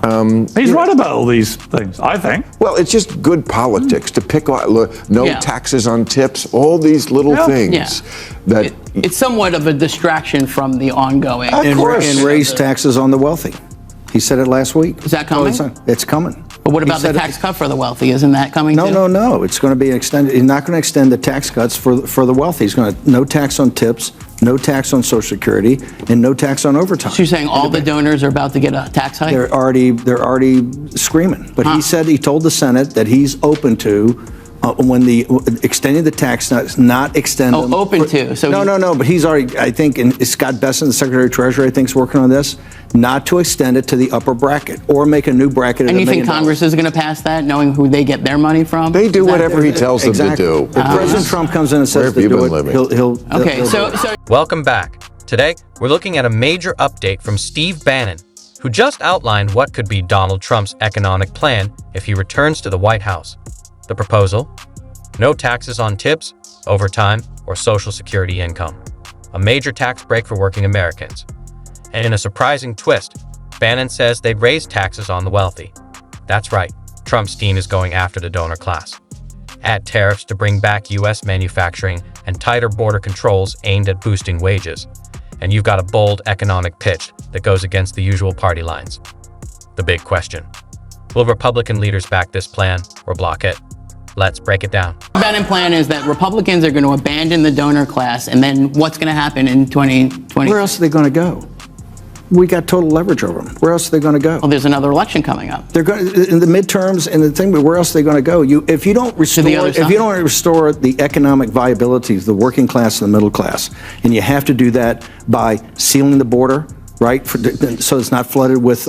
He's right about all these things, I think. Well, it's just good politics to pick out no taxes on tips, all these little things. That it's somewhat of a distraction from the ongoing. Of course. And raise taxes on the wealthy. He said it last week. Is that coming? It's coming. But what about the tax cut for the wealthy? Isn't that coming too? No. It's going to be extended. He's not going to extend the tax cuts for the wealthy. He's going to no tax on tips, no tax on Social Security, and no tax on overtime. So you're saying all the donors are about to get a tax hike? They're already screaming. But he told the Senate that he's open to when extending the tax cuts, not extend them. Open to. So no. But he's already, I think, and Scott Bessent, the Secretary of Treasury, I think, is working on this, not to extend it to the upper bracket or make a new bracket. And you think Congress is going to pass that, knowing who they get their money from? They do whatever he tells them to do. If President Trump comes in and says to do it, he'll so Welcome back. Today, we're looking at a major update from Steve Bannon, who just outlined what could be Donald Trump's economic plan if he returns to the White House. The proposal? No taxes on tips, overtime, or Social Security income. A major tax break for working Americans. And in a surprising twist, Bannon says they'd raise taxes on the wealthy. That's right, Trump's team is going after the donor class. Add tariffs to bring back U.S. manufacturing and tighter border controls aimed at boosting wages. And you've got a bold economic pitch that goes against the usual party lines. The big question: will Republican leaders back this plan or block it? Let's break it down. The Bannon plan is that Republicans are going to abandon the donor class, and then what's going to happen in 2020? Where else are they going to go? We got total leverage over them. Where else are they going to go? Well, there's another election coming up. They're going in the midterms and the thing. But where else are they going to go? If you don't restore the economic viability of the working class and the middle class, and you have to do that by sealing the border, right? So it's not flooded with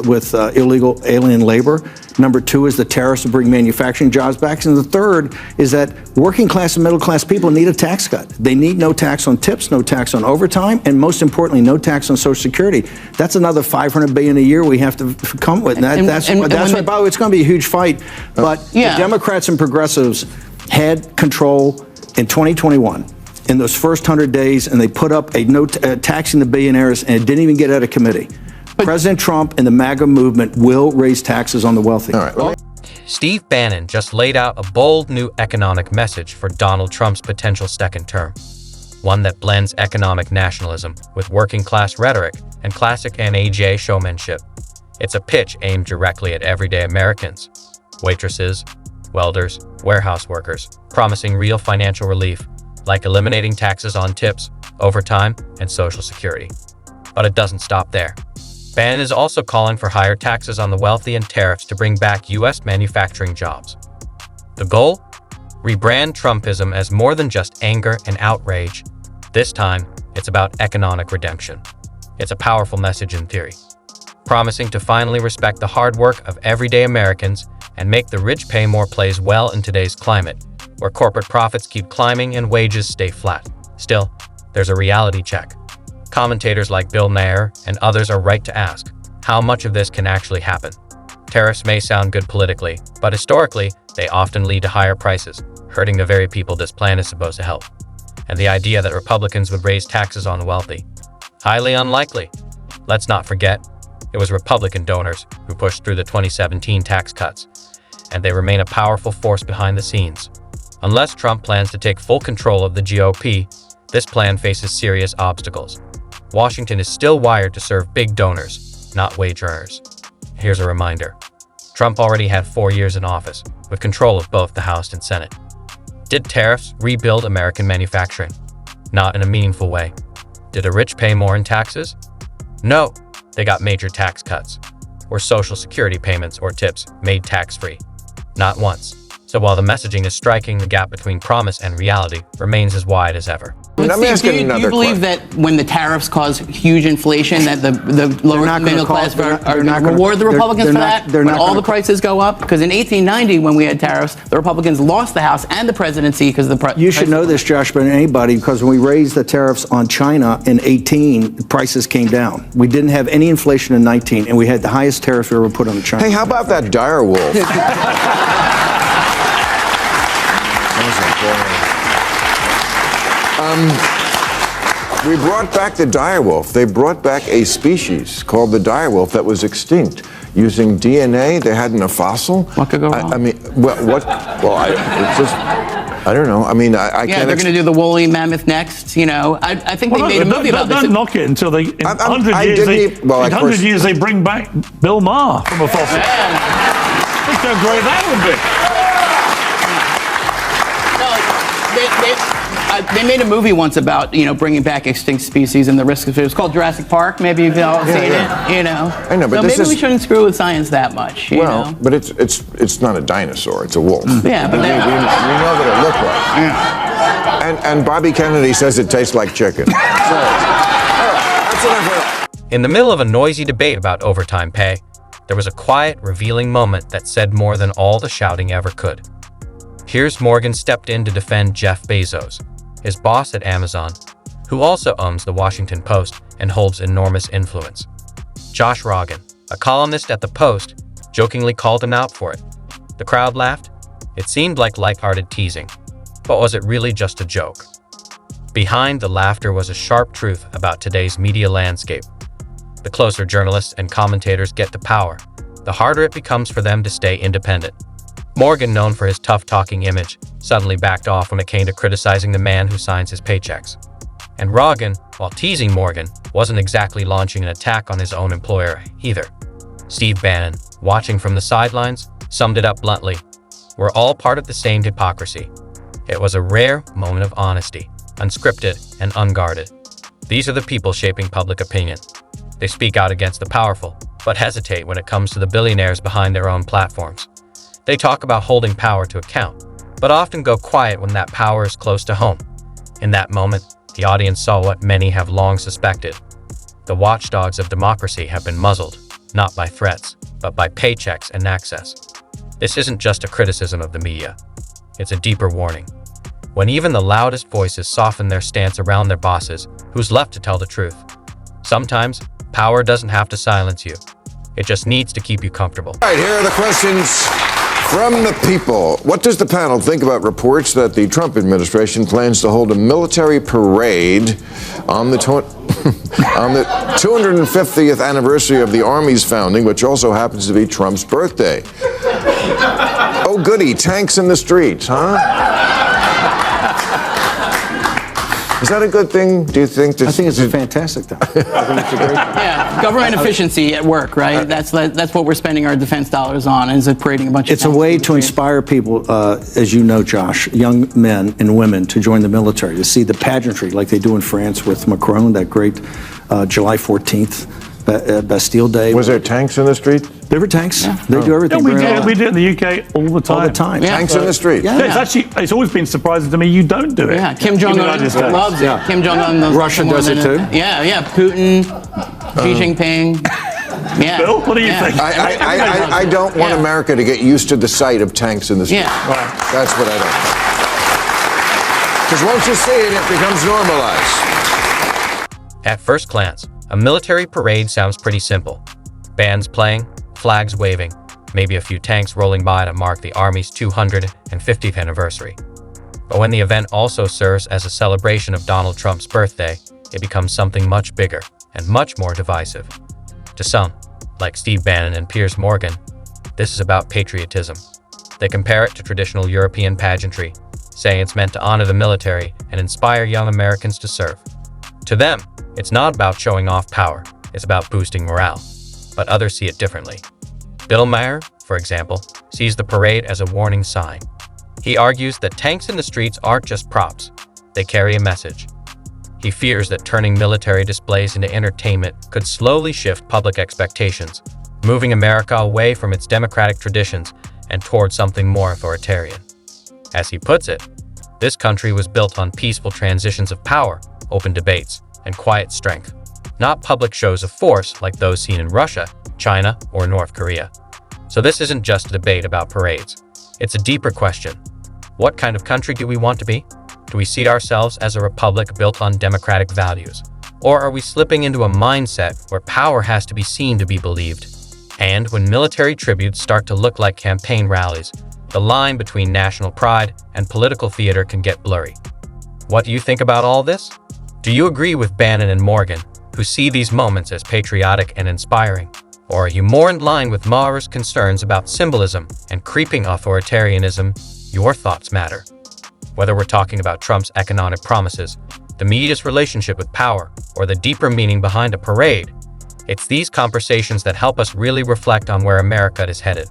illegal alien labor. Number two is the tariffs to bring manufacturing jobs back. And the third is that working class and middle class people need a tax cut. They need no tax on tips, no tax on overtime, and most importantly, no tax on Social Security. That's another $500 billion a year we have to come with. That's why, by the way, it's going to be a huge fight. But the Democrats and progressives had control in 2021. In those first 100 days, and they put up taxing the billionaires, and it didn't even get out of committee. President Trump and the MAGA movement will raise taxes on the wealthy. All right. Steve Bannon just laid out a bold new economic message for Donald Trump's potential second term. One that blends economic nationalism with working-class rhetoric and classic NAJ showmanship. It's a pitch aimed directly at everyday Americans, waitresses, welders, warehouse workers, promising real financial relief, like eliminating taxes on tips, overtime, and Social Security. But it doesn't stop there. Bannon is also calling for higher taxes on the wealthy and tariffs to bring back U.S. manufacturing jobs. The goal? Rebrand Trumpism as more than just anger and outrage. This time, it's about economic redemption. It's a powerful message in theory, promising to finally respect the hard work of everyday Americans and make the rich pay more plays well in today's climate, where corporate profits keep climbing and wages stay flat. Still, there's a reality check. Commentators like Bill Maher and others are right to ask, how much of this can actually happen? Tariffs may sound good politically, but historically, they often lead to higher prices, hurting the very people this plan is supposed to help. And the idea that Republicans would raise taxes on the wealthy? Highly unlikely. Let's not forget, it was Republican donors who pushed through the 2017 tax cuts, and they remain a powerful force behind the scenes. Unless Trump plans to take full control of the GOP, this plan faces serious obstacles. Washington is still wired to serve big donors, not wage earners. Here's a reminder. Trump already had 4 years in office, with control of both the House and Senate. Did tariffs rebuild American manufacturing? Not in a meaningful way. Did the rich pay more in taxes? No, they got major tax cuts. Were Social Security payments or tips made tax-free? Not once. So while the messaging is striking, the gap between promise and reality remains as wide as ever. Let me ask you another question. Do you believe that when the tariffs cause huge inflation, that the lower middle class are going to reward the Republicans for that when all the prices go up? Because in 1890, when we had tariffs, the Republicans lost the House and the presidency because of the price. You should know this, Josh, better than anybody, because when we raised the tariffs on China in 18, prices came down. We didn't have any inflation in 19, and we had the highest tariffs we ever put on China. Hey, how about that dire wolf? We brought back the dire wolf. They brought back a species called the dire wolf that was extinct. using DNA they had in a fossil. What could go wrong? I mean, I don't know. I mean, I yeah, can't. They're going to do the woolly mammoth next. You know, I think they made a movie about this. Don't knock it until they, in 100 years, they bring back Bill Maher from a fossil. Look how great that would be. They made a movie once about, bringing back extinct species and the risk of it. It was called Jurassic Park. Maybe you've all seen it. I know, but so maybe we shouldn't screw with science that much. You know? But it's not a dinosaur. It's a wolf. Yeah, but we know that it looked like. Yeah. And Bobby Kennedy says it tastes like chicken. So, that's enough. In the middle of a noisy debate about overtime pay, there was a quiet, revealing moment that said more than all the shouting ever could. Piers Morgan stepped in to defend Jeff Bezos, his boss at Amazon, who also owns the Washington Post and holds enormous influence. Josh Rogin, a columnist at the Post, jokingly called him out for it. The crowd laughed. It seemed like lighthearted teasing, but was it really just a joke? Behind the laughter was a sharp truth about today's media landscape. The closer journalists and commentators get to power, the harder it becomes for them to stay independent. Morgan, known for his tough-talking image, suddenly backed off when it came to criticizing the man who signs his paychecks. And Rogin, while teasing Morgan, wasn't exactly launching an attack on his own employer either. Steve Bannon, watching from the sidelines, summed it up bluntly. We're all part of the same hypocrisy. It was a rare moment of honesty, unscripted and unguarded. These are the people shaping public opinion. They speak out against the powerful, but hesitate when it comes to the billionaires behind their own platforms. They talk about holding power to account, but often go quiet when that power is close to home. In that moment, the audience saw what many have long suspected. The watchdogs of democracy have been muzzled, not by threats, but by paychecks and access. This isn't just a criticism of the media. It's a deeper warning. When even the loudest voices soften their stance around their bosses, who's left to tell the truth? Sometimes, power doesn't have to silence you. It just needs to keep you comfortable. All right, here are the questions from the people. What does the panel think about reports that the Trump administration plans to hold a military parade on the 250th anniversary of the Army's founding, which also happens to be Trump's birthday? Oh, goody, tanks in the streets, huh? Is that a good thing, do you think? I think it's a fantastic thing. I think it's a great thing. Yeah, government efficiency at work, right? That's what we're spending our defense dollars on, is creating a bunch of... It's a way to inspire people, as you know, Josh, young men and women to join the military, to see the pageantry like they do in France with Macron, that great July 14th, Bastille Day. Was there tanks in the street? There were tanks. Yeah. They do everything. Yeah, we do it in the UK all the time. All the time. Yeah. Tanks in the street. Yeah. It's always been surprising to me you don't do it. Yeah, Kim Jong-un loves it. Yeah. Kim Jong-un Russia does it too. Yeah. Putin, Xi Jinping. Yeah. Bill, what do you think? I don't want America to get used to the sight of tanks in the street. Yeah. Right. That's what I don't. Because once you see it, it becomes normalized. At first glance, a military parade sounds pretty simple. Bands playing, flags waving, maybe a few tanks rolling by to mark the Army's 250th anniversary. But when the event also serves as a celebration of Donald Trump's birthday, it becomes something much bigger and much more divisive. To some, like Steve Bannon and Piers Morgan, this is about patriotism. They compare it to traditional European pageantry, saying it's meant to honor the military and inspire young Americans to serve. To them, it's not about showing off power, it's about boosting morale. But others see it differently. Bill Maher, for example, sees the parade as a warning sign. He argues that tanks in the streets aren't just props, they carry a message. He fears that turning military displays into entertainment could slowly shift public expectations, moving America away from its democratic traditions and toward something more authoritarian. As he puts it, this country was built on peaceful transitions of power, open debates, and quiet strength, not public shows of force like those seen in Russia, China, or North Korea. So this isn't just a debate about parades. It's a deeper question. What kind of country do we want to be? Do we see ourselves as a republic built on democratic values? Or are we slipping into a mindset where power has to be seen to be believed? And when military tributes start to look like campaign rallies, the line between national pride and political theater can get blurry. What do you think about all this? Do you agree with Bannon and Morgan, who see these moments as patriotic and inspiring? Or are you more in line with Maher's concerns about symbolism and creeping authoritarianism? Your thoughts matter. Whether we're talking about Trump's economic promises, the media's relationship with power, or the deeper meaning behind a parade, it's these conversations that help us really reflect on where America is headed.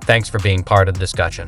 Thanks for being part of the discussion.